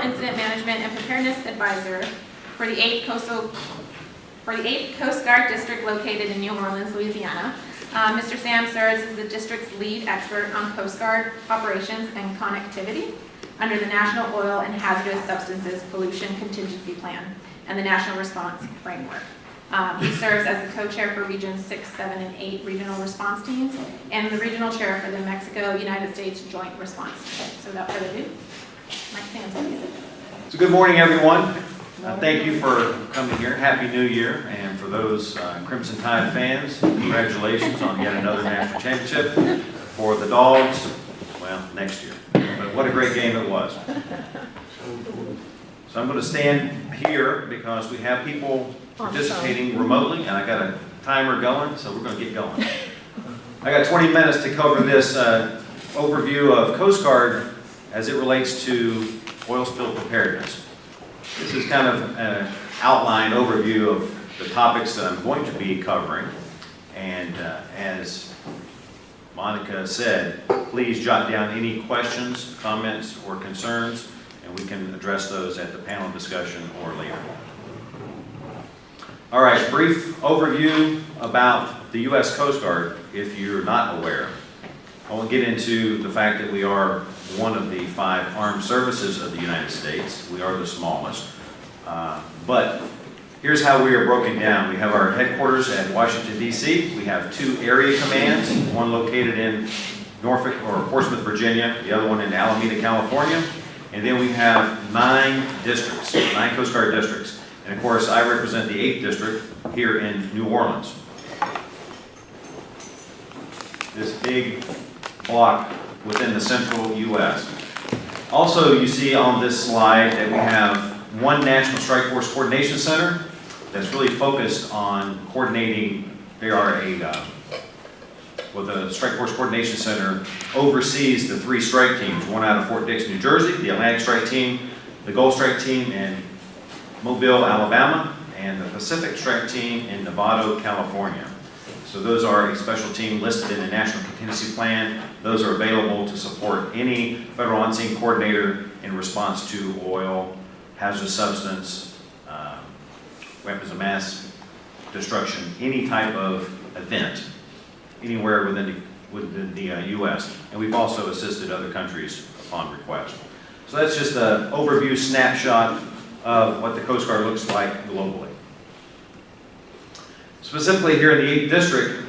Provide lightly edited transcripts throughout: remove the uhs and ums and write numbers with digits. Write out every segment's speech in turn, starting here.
Incident Management and Preparedness Advisor for the 8th Coast Guard District located in New Orleans, Louisiana. Mr. Sam serves as the district's lead expert on Coast Guard operations and connectivity under the National Oil and Hazardous Substances Pollution Contingency Plan and the National Response Framework. He serves as the co-chair for Regions 6, 7, and 8 regional response teams and the regional chair for the Mexico-United States Joint Response Team. So without further ado, Mike Sam, please. So good morning, everyone. Thank you for coming here. Happy New Year. And for those Crimson Tide fans, congratulations on yet another national championship. For the Dogs, well, next year. But what a great game it was. So I'm going to stand here because we have people participating remotely, and I got a timer going, so we're going to get going. I got 20 minutes to cover this overview of Coast Guard as it relates to oil spill preparedness. This is kind of an outline overview of the topics that I'm going to be covering, and as Monica said, please jot down any questions, comments, or concerns, and we can address those at the panel discussion or later. All right, brief overview about the U.S. Coast Guard, if you're not aware. I won't get into the fact that we are one of the 5 armed services of the United States. We are the smallest. But here's how we are broken down. We have our headquarters at Washington, D.C. We have 2 area commands, one located in Norfolk or Portsmouth, Virginia, the other one in Alameda, California. And then we have 9 districts, 9 Coast Guard districts. And of course, I represent the 8th district here in New Orleans. This big block within the central U.S. Also, you see on this slide that we have one National Strike Force Coordination Center that's really focused on coordinating. They are the Strike Force Coordination Center oversees the 3 strike teams, one out of Fort Dix, New Jersey, the Atlantic Strike Team, the Gulf Strike Team in Mobile, Alabama, and the Pacific Strike Team in Novato, California. So those are a special team listed in the National Contingency Plan. Those are available to support any federal on-scene coordinator in response to oil, hazardous substance, weapons of mass destruction, any type of event, anywhere within the U.S. And we've also assisted other countries upon request. So that's just an overview snapshot of what the Coast Guard looks like globally. Specifically here in the 8th District,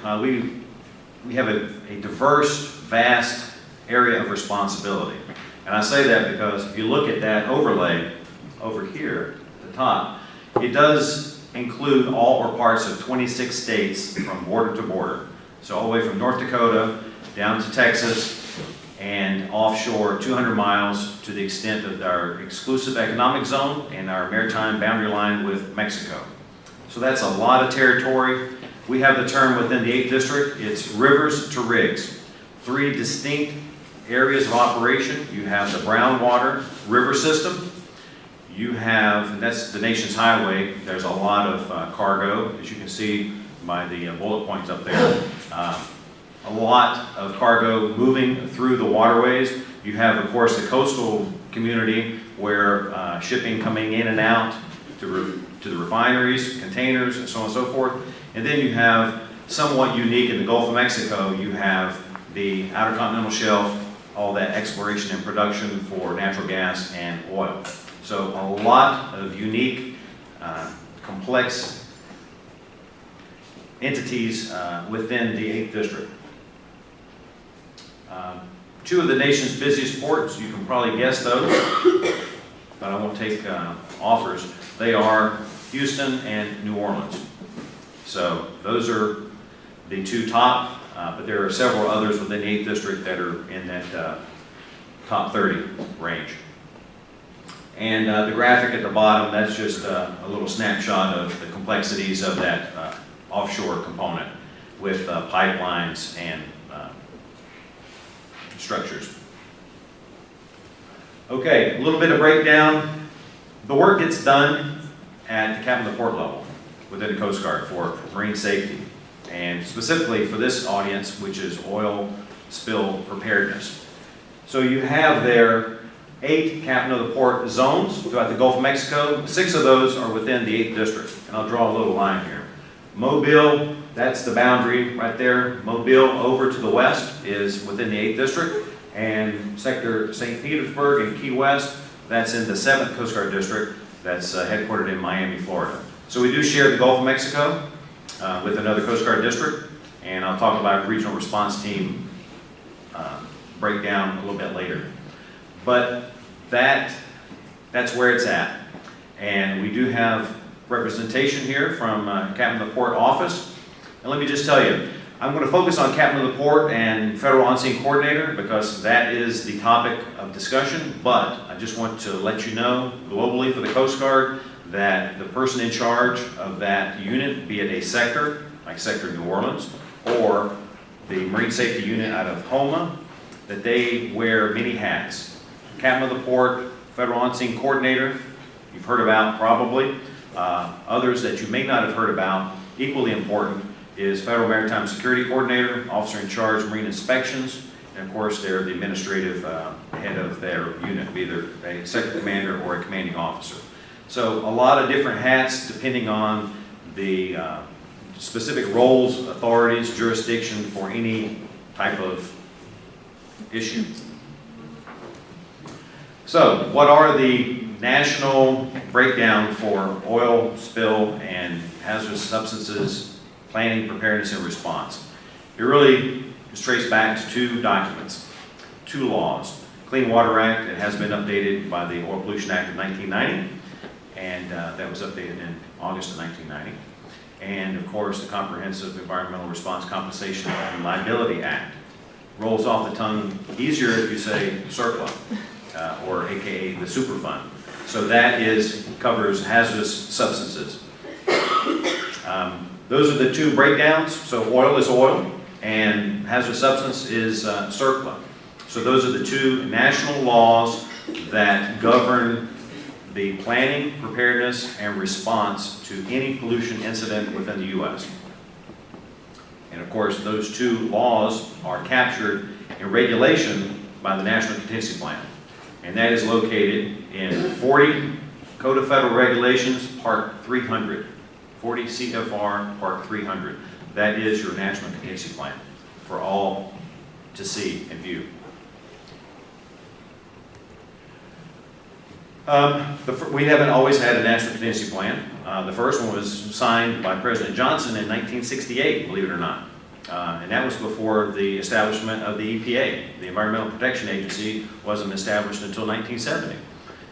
we have a diverse, vast area of responsibility. And I say that because if you look at that overlay over here at the top, it does include all or parts of 26 states from border to border. So all the way from North Dakota down to Texas and offshore 200 miles to the extent of our exclusive economic zone and our maritime boundary line with Mexico. So that's a lot of territory. We have the term within the 8th District, it's rivers to rigs. 3 distinct areas of operation. You have the Brownwater River System. You have, and that's the nation's highway. There's a lot of cargo, as you can see by the bullet points up there. A lot of cargo moving through the waterways. You have, of course, the coastal community where shipping coming in and out to the refineries, containers, and so on and so forth. And then you have, somewhat unique in the Gulf of Mexico, you have the Outer Continental Shelf, all that exploration and production for natural gas and oil. So a lot of unique, complex entities within the 8th District. 2 of the nation's busiest ports, you can probably guess those, but I won't take offers. They are Houston and New Orleans. So those are the 2 top, but there are several others within the 8th District that are in that top 30 range. And the graphic at the bottom, that's just a little snapshot of the complexities of that offshore component with pipelines and structures. Okay, a little bit of breakdown. The work gets done at the captain of the port level within the Coast Guard for marine safety, and specifically for this audience, which is oil spill preparedness. So you have there 8 captain of the port zones throughout the Gulf of Mexico. 6 of those are within the 8th district. And I'll draw a little line here. Mobile, that's the boundary right there. Mobile over to the west is within the 8th district. And sector St. Petersburg and Key West, that's in the 7th Coast Guard district that's headquartered in Miami, Florida. So we do share the Gulf of Mexico with another Coast Guard district. And I'll talk about regional response team breakdown a little bit later. But that's where it's at. And we do have representation here from Captain of the Port Office. And let me just tell you, I'm going to focus on Captain of the Port and Federal On-Scene Coordinator because that is the topic of discussion. But I just want to let you know globally for the Coast Guard that the person in charge of that unit, be it a sector, like Sector New Orleans, or the Marine Safety Unit out of Homa, that they wear many hats. Captain of the Port, Federal On-Scene Coordinator, you've heard about probably. Others that you may not have heard about, equally important, is Federal Maritime Security Coordinator, Officer in Charge Marine Inspections, and of course they're the administrative head of their unit, either a sector commander or a commanding officer. So a lot of different hats depending on the specific roles, authorities, jurisdiction for any type of issue. So what are the national breakdown for oil spill and hazardous substances planning, preparedness, and response? It really is traced back to 2 documents, 2 laws. Clean Water Act, it has been updated by the Oil Pollution Act of 1990, and that was updated in August of 1990. And of course, the Comprehensive Environmental Response Compensation and Liability Act. Rolls off the tongue easier if you say CERCLA, or AKA the Superfund. So that covers hazardous substances. Those are the 2 breakdowns. So oil is oil, and hazardous substance is CERCLA. So those are the 2 national laws that govern the planning, preparedness, and response to any pollution incident within the U.S. And of course, those 2 laws are captured in regulation by the National Contingency Plan. And that is located in 40 Code of Federal Regulations, Part 300. 40 CFR, Part 300. That is your National Contingency Plan for all to see and view. We haven't always had a National Contingency Plan. The first one was signed by President Johnson in 1968, believe it or not. And that was before the establishment of the EPA. The Environmental Protection Agency wasn't established until 1970.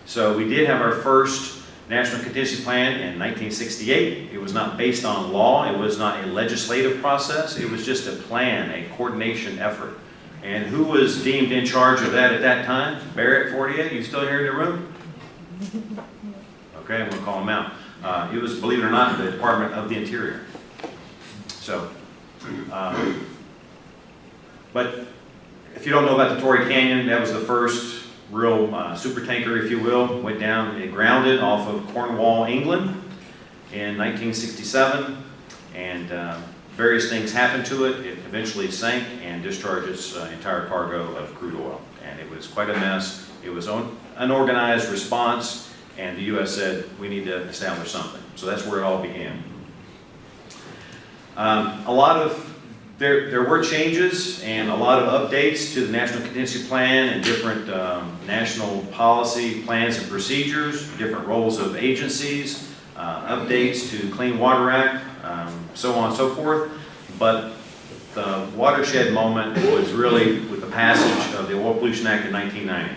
So we did have our first National Contingency Plan in 1968. It was not based on law. It was not a legislative process. It was just a plan, a coordination effort. And who was deemed in charge of that at that time? Barrett 48, you still here in the room? Okay, I'm going to call him out. It was, believe it or not, the Department of the Interior. So, but if you don't know about the Torrey Canyon, that was the first real super tanker, if you will. Went down, it grounded off of Cornwall, England in 1967, and various things happened to it. It eventually sank and discharged its entire cargo of crude oil, and it was quite a mess. It was unorganized response, and the U.S. said, we need to establish something. So that's where it all began. There were changes and a lot of updates to the National Contingency Plan and different national policy plans and procedures, different roles of agencies, updates to Clean Water Act, so on and so forth. But the watershed moment was really with the passage of the Oil Pollution Act in 1990.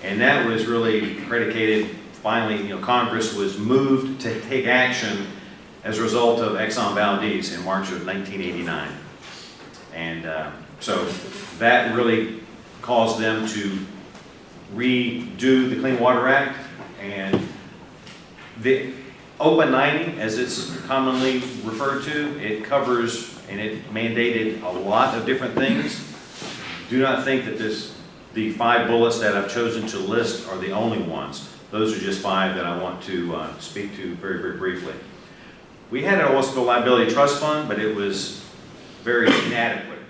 And that was really predicated, finally, Congress was moved to take action as a result of Exxon Valdez in March of 1989. And so that really caused them to redo the Clean Water Act. And the OPA 90, as it's commonly referred to, it covers and it mandated a lot of different things. Do not think that the 5 bullets that I've chosen to list are the only ones. Those are just 5 that I want to speak to very, very briefly. We had an oil spill liability trust fund, but it was very inadequate.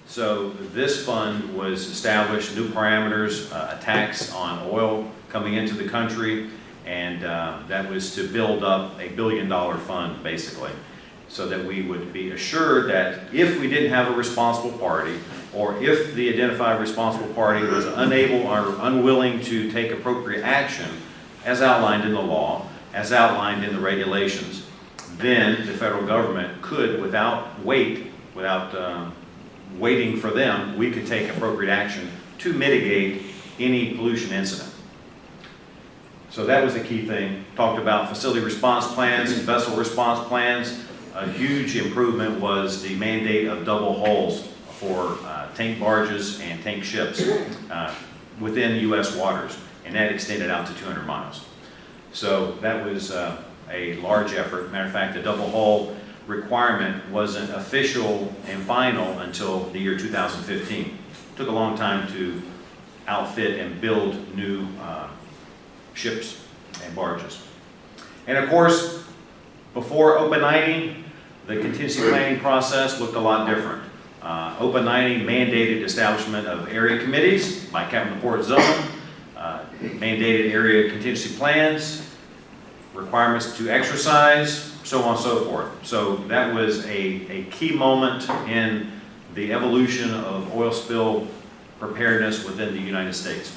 So this fund was established, new parameters, a tax on oil coming into the country, and that was to build up a $1 billion fund, basically, so that we would be assured that if we didn't have a responsible party, or if the identified responsible party was unable or unwilling to take appropriate action, as outlined in the law, as outlined in the regulations, then the federal government could, without waiting for them, we could take appropriate action to mitigate any pollution incident. So that was the key thing. Talked about facility response plans and vessel response plans. A huge improvement was the mandate of double hulls for tank barges and tank ships within U.S. waters, and that extended out to 200 miles. So that was a large effort. Matter of fact, the double hull requirement wasn't official and final until the year 2015. It took a long time to outfit and build new ships and barges. And of course, before Open 90, the contingency planning process looked a lot different. Open 90 mandated establishment of area committees by Captain of the Port Zone, mandated area contingency plans, requirements to exercise, so on and so forth. So that was a key moment in the evolution of oil spill preparedness within the United States.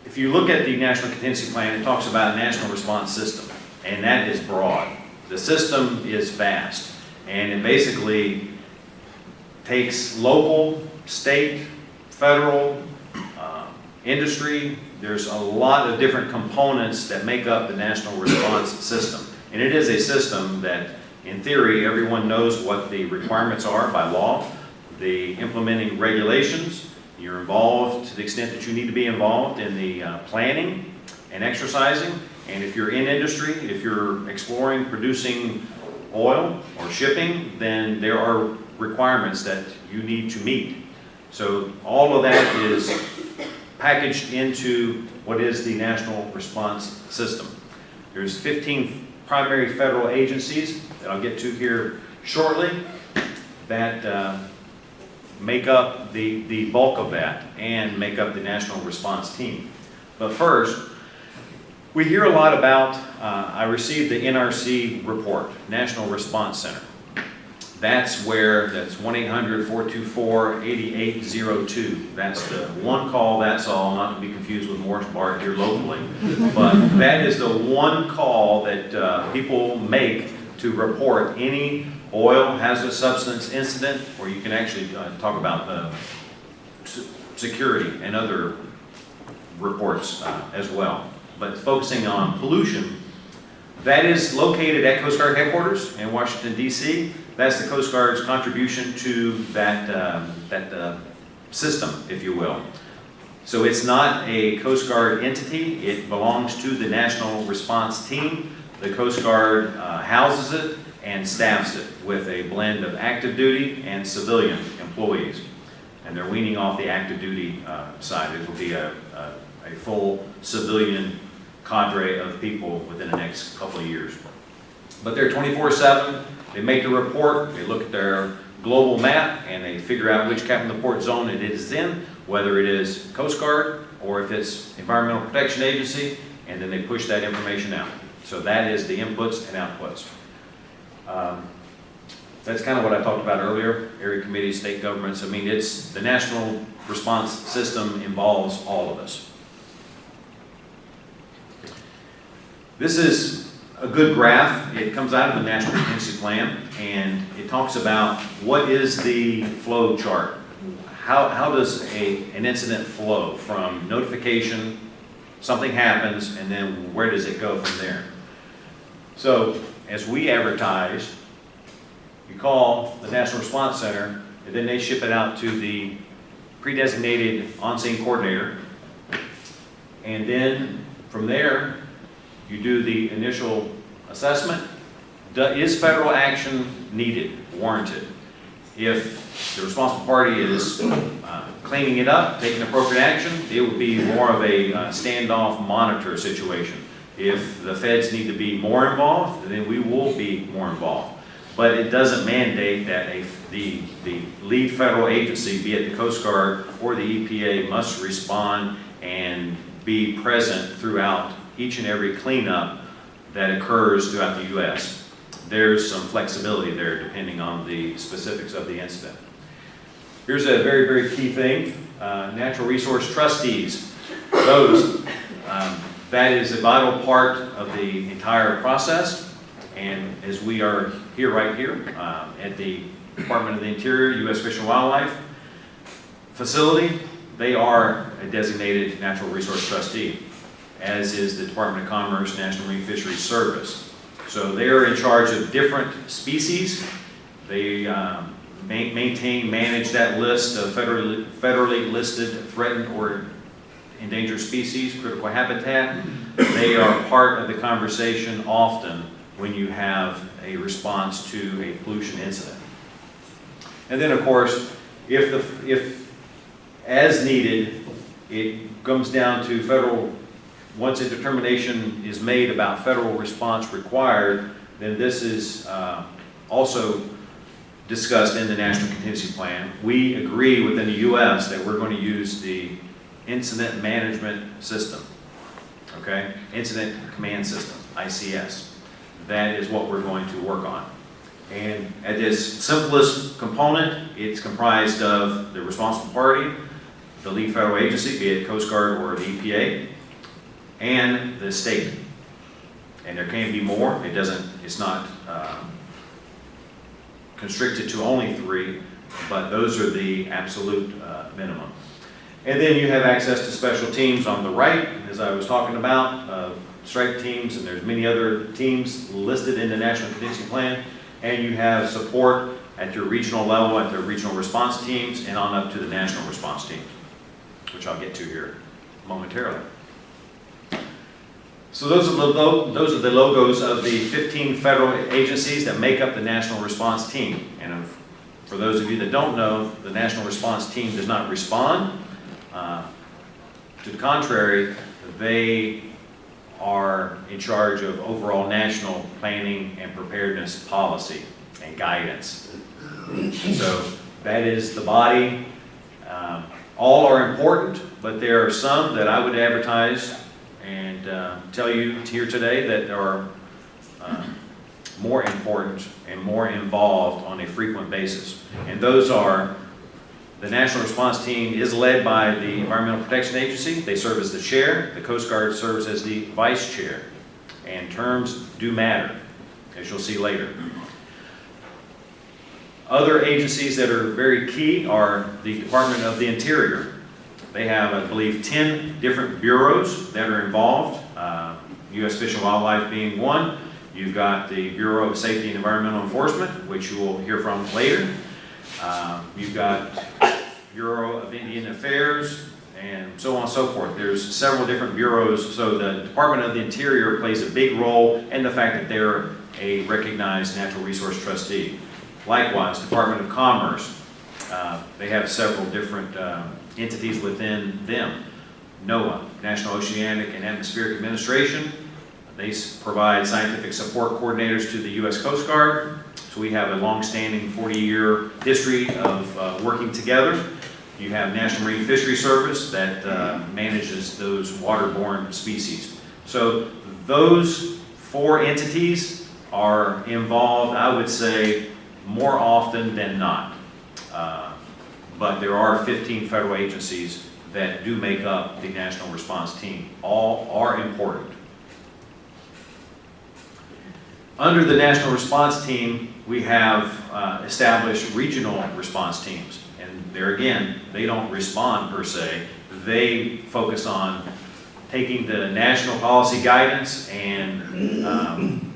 If you look at the National Contingency Plan, it talks about a national response system, and that is broad. The system is vast, and it basically takes local, state, federal, industry. There's a lot of different components that make up the national response system. And it is a system that, in theory, everyone knows what the requirements are by law, the implementing regulations. You're involved to the extent that you need to be involved in the planning and exercising. And if you're in industry, if you're exploring, producing oil or shipping, then there are requirements that you need to meet. So all of that is packaged into what is the national response system. There's 15 primary federal agencies that I'll get to here shortly that make up the bulk of that and make up the national response team. But first, we hear a lot about, I received the NRC report, National Response Center. That's 1-800-424-8802. That's the one call, that's all, not to be confused with Morris Bart here locally. But that is the one call that people make to report any oil hazardous substance incident, or you can actually talk about security and other reports as well. But focusing on pollution, that is located at Coast Guard headquarters in Washington, D.C. That's the Coast Guard's contribution to that system, if you will. So it's not a Coast Guard entity. It belongs to the National Response Team. The Coast Guard houses it and staffs it with a blend of active duty and civilian employees. And they're weaning off the active duty side. It will be a full civilian cadre of people within the next couple of years. But they're 24/7. They make the report, they look at their global map, and they figure out which Captain of the Port Zone it is in, whether it is Coast Guard or if it's Environmental Protection Agency, and then they push that information out. So that is the inputs and outputs. That's kind of what I talked about earlier, area committees, state governments. I mean, it's the national response system involves all of us. This is a good graph. It comes out of the National Contingency Plan, and it talks about what is the flow chart. How does an incident flow from notification, something happens, and then where does it go from there? So as we advertise, you call the National Response Center, and then they ship it out to the pre-designated on-scene coordinator, and then from there, you do the initial assessment. Is federal action needed, warranted? If the responsible party is cleaning it up, taking appropriate action, it would be more of a standoff monitor situation. If the feds need to be more involved, then we will be more involved. but it doesn't mandate that the lead federal agency, be it the Coast Guard or the EPA, must respond and be present throughout each and every cleanup that occurs throughout the U.S. There's some flexibility there depending on the specifics of the incident. Here's a very, very key thing. Natural resource trustees. That is a vital part of the entire process. And as we are here, right here, at the Department of the Interior, U.S. Fish and Wildlife facility, they are a designated natural resource trustee, as is the Department of Commerce National Marine Fisheries Service. So they are in charge of different species. They maintain, manage that list of federally listed threatened or endangered species, critical habitat. They are part of the conversation often when you have a response to a pollution incident. And then, of course, if as needed, it comes down to federal, once a determination is made about federal response required, then this is also discussed in the National Contingency Plan. We agree within the U.S. that we're going to use the Incident Management System, okay? Incident Command System, ICS. That is what we're going to work on. And at its simplest component, it's comprised of the responsible party, the lead federal agency, be it Coast Guard or the EPA, and the state. And there can be more. It's not constricted to only 3, but those are the absolute minimum. And then you have access to special teams on the right, as I was talking about, strike teams, and there's many other teams listed in the National Contingency Plan. And you have support at your regional level, at the regional response teams, and on up to the national response teams, which I'll get to here momentarily. So those are the logos of the 15 federal agencies that make up the National Response Team. And for those of you that don't know, the National Response Team does not respond. To the contrary, they are in charge of overall national planning and preparedness policy and guidance. So that is the body. All are important, but there are some that I would advertise and tell you here today that are more important and more involved on a frequent basis. And those are, the National Response Team is led by the Environmental Protection Agency. They serve as the chair. The Coast Guard serves as the vice chair. And terms do matter, as you'll see later. Other agencies that are very key are the Department of the Interior. They have, I believe, 10 different bureaus that are involved, U.S. Fish and Wildlife being one. You've got the Bureau of Safety and Environmental Enforcement, which you will hear from later. You've got Bureau of Indian Affairs, and so on and so forth. There's several different bureaus, so the Department of the Interior plays a big role in the fact that they're a recognized natural resource trustee. Likewise, Department of Commerce, they have several different entities within them. NOAA, National Oceanic and Atmospheric Administration, they provide scientific support coordinators to the U.S. Coast Guard. So we have a long-standing 40-year history of working together. You have National Marine Fisheries Service that manages those waterborne species. So those 4 entities are involved, I would say, more often than not. But there are 15 federal agencies that do make up the National Response Team. All are important. Under the National Response Team, we have established regional response teams. And there again, they don't respond per se. They focus on taking the national policy guidance and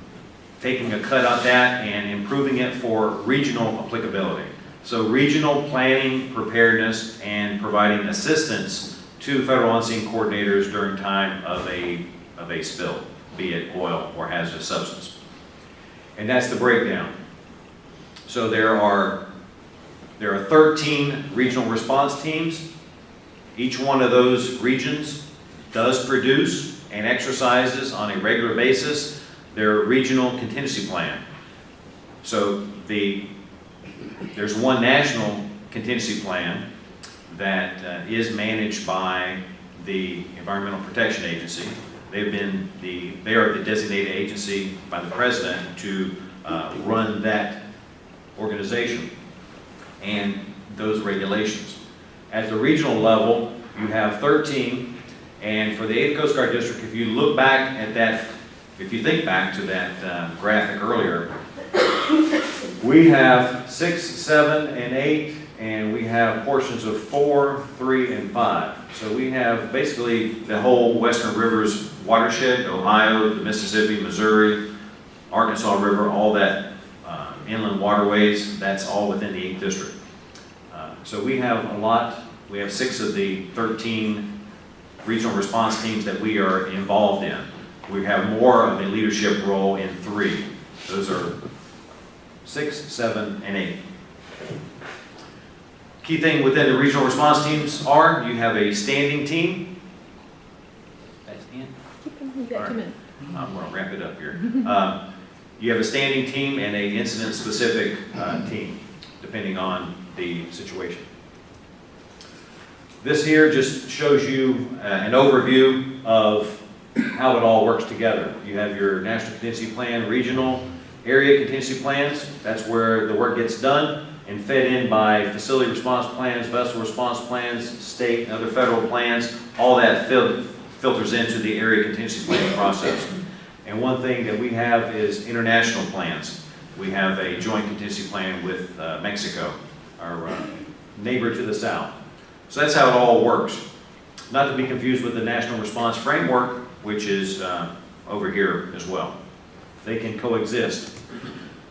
taking a cut at that and improving it for regional applicability. So regional planning, preparedness, and providing assistance to federal on-scene coordinators during time of a spill, be it oil or hazardous substance. And that's the breakdown. So there are 13 regional response teams. Each one of those regions does produce and exercises on a regular basis their regional contingency plan. So There's one national contingency plan that is managed by the Environmental Protection Agency. They are the designated agency by the president to run that organization and those regulations. At the regional level, you have 13, and for the 8th Coast Guard District, if you look back at that, if you think back to that graphic earlier, we have 6, 7, and 8, and we have portions of 4, 3, and 5. So we have basically the whole Western Rivers watershed, Ohio, the Mississippi, Missouri, Arkansas River, all that inland waterways, that's all within the 8th District. So we have a lot. We have 6 of the 13 regional response teams that we are involved in. We have more of a leadership role in 3. Those are 6, 7, and 8. Key thing within the regional response teams are you have a standing team. That's in. All right. I'm going to wrap it up here. You have a standing team and an incident-specific team, depending on the situation. This here just shows you an overview of how it all works together. You have your National Contingency Plan, regional area contingency plans. That's where the work gets done and fed in by facility response plans, vessel response plans, state and other federal plans. All that filters into the area contingency planning process. And one thing that we have is international plans. We have a joint contingency plan with Mexico, our neighbor to the south. So that's how it all works. Not to be confused with the National Response Framework, which is over here as well. They can coexist.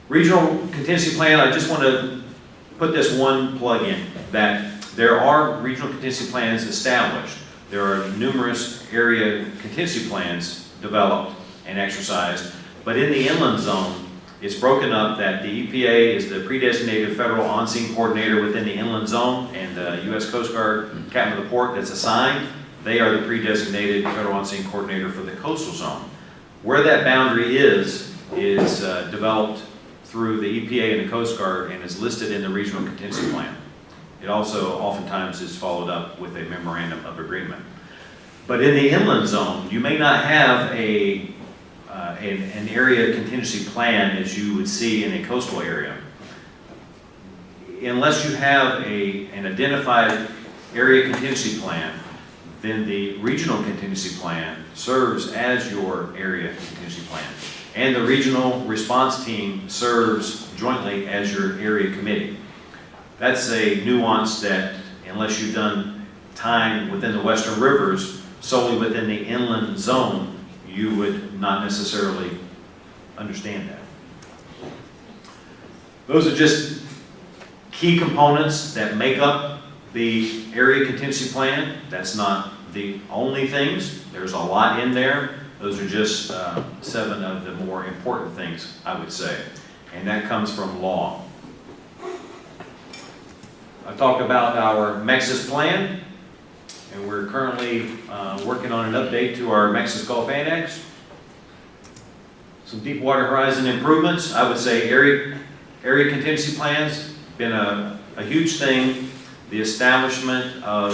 Regional contingency plan, I just want to put this one plug in, that there are regional contingency plans established. There are numerous area contingency plans developed and exercised, but in the inland zone, it's broken up that the EPA is the predesignated federal on-scene coordinator within the inland zone, and the U.S. Coast Guard captain of the port that's assigned, they are the predesignated federal on-scene coordinator for the coastal zone. Where that boundary is developed through the EPA and the Coast Guard and is listed in the regional contingency plan. It also oftentimes is followed up with a memorandum of agreement. But in the inland zone, you may not have an area contingency plan as you would see in a coastal area. Unless you have an identified area contingency plan, then the regional contingency plan serves as your area contingency plan. And the regional response team serves jointly as your area committee. That's a nuance that, unless you've done time within the Western Rivers, solely within the inland zone, you would not necessarily understand that. Those are just key components that make up the area contingency plan. That's not the only things. There's a lot in there. Those are just 7 of the more important things, I would say. And that comes from law. I talked about our Mexis plan, and we're currently working on an update to our Mexis Gulf Annex. Some Deepwater Horizon improvements. I would say area contingency plans, been a huge thing. The establishment of,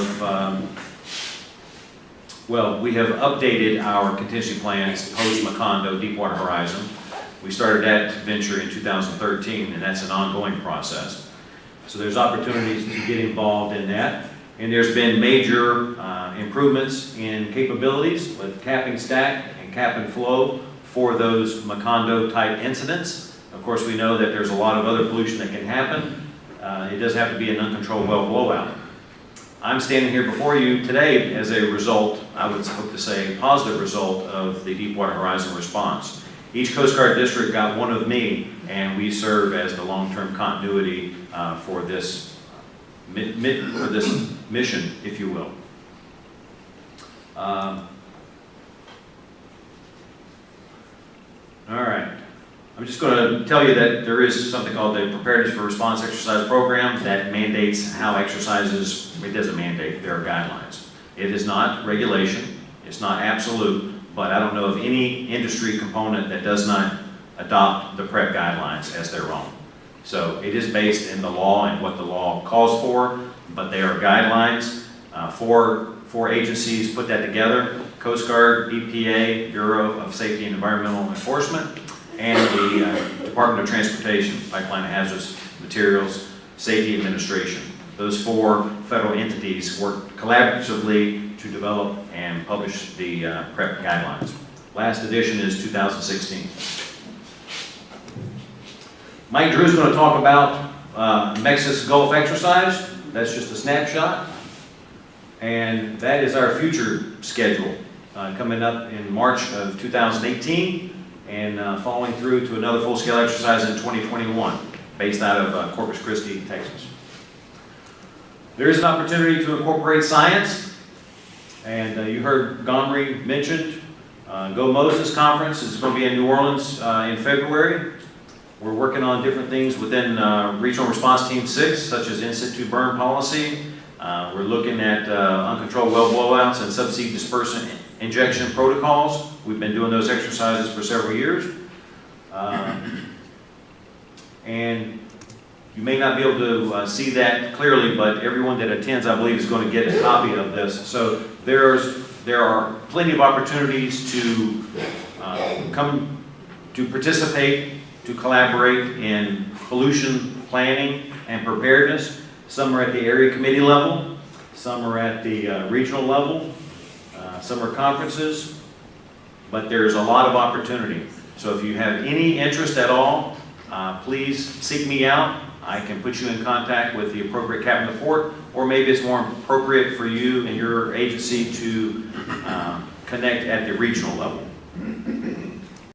we have updated our contingency plans post-Macondo Deepwater Horizon. We started that venture in 2013, and that's an ongoing process. So there's opportunities to get involved in that. And there's been major improvements in capabilities with cap and stack and cap and flow for those Macondo type incidents. Of course, we know that there's a lot of other pollution that can happen. It doesn't have to be an uncontrolled well blowout. I'm standing here before you today as a result, I would hope to say, positive result of the Deepwater Horizon response. Each Coast Guard district got one of me, and we serve as the long-term continuity for this mission, if you will. All right. I'm just going to tell you that there is something called the Preparedness for Response Exercise Program that mandates how exercises, it doesn't mandate, there are guidelines. It is not regulation, it's not absolute, but I don't know of any industry component that does not adopt the PREP guidelines as their own. So it is based in the law and what the law calls for, but they are guidelines. Four agencies put that together: Coast Guard, EPA, Bureau of Safety and Environmental Enforcement, and the Department of Transportation, Pipeline and Hazardous Materials Safety Administration. Those four federal entities work collaboratively to develop and publish the PREP guidelines. Last edition is 2016. Mike Drew is going to talk about Nexus Gulf exercise. That's just a snapshot. And that is our future schedule coming up in March of 2018 and following through to another full-scale exercise in 2021 based out of Corpus Christi, Texas. There is an opportunity to incorporate science, and you heard Gomery mentioned. Go Moses Conference is going to be in New Orleans in February. We're working on different things within Regional Response Team 6, such as in-situ burn policy. We're looking at uncontrolled well blowouts and subsea dispersant injection protocols. We've been doing those exercises for several years. And you may not be able to see that clearly, but everyone that attends, I believe, is going to get a copy of this. So there are plenty of opportunities to come to participate, to collaborate in pollution planning and preparedness. Some are at the area committee level, some are at the regional level, some are conferences, but there's a lot of opportunity. So if you have any interest at all, please seek me out. I can put you in contact with the appropriate captain of port, or maybe it's more appropriate for you and your agency to connect at the regional level.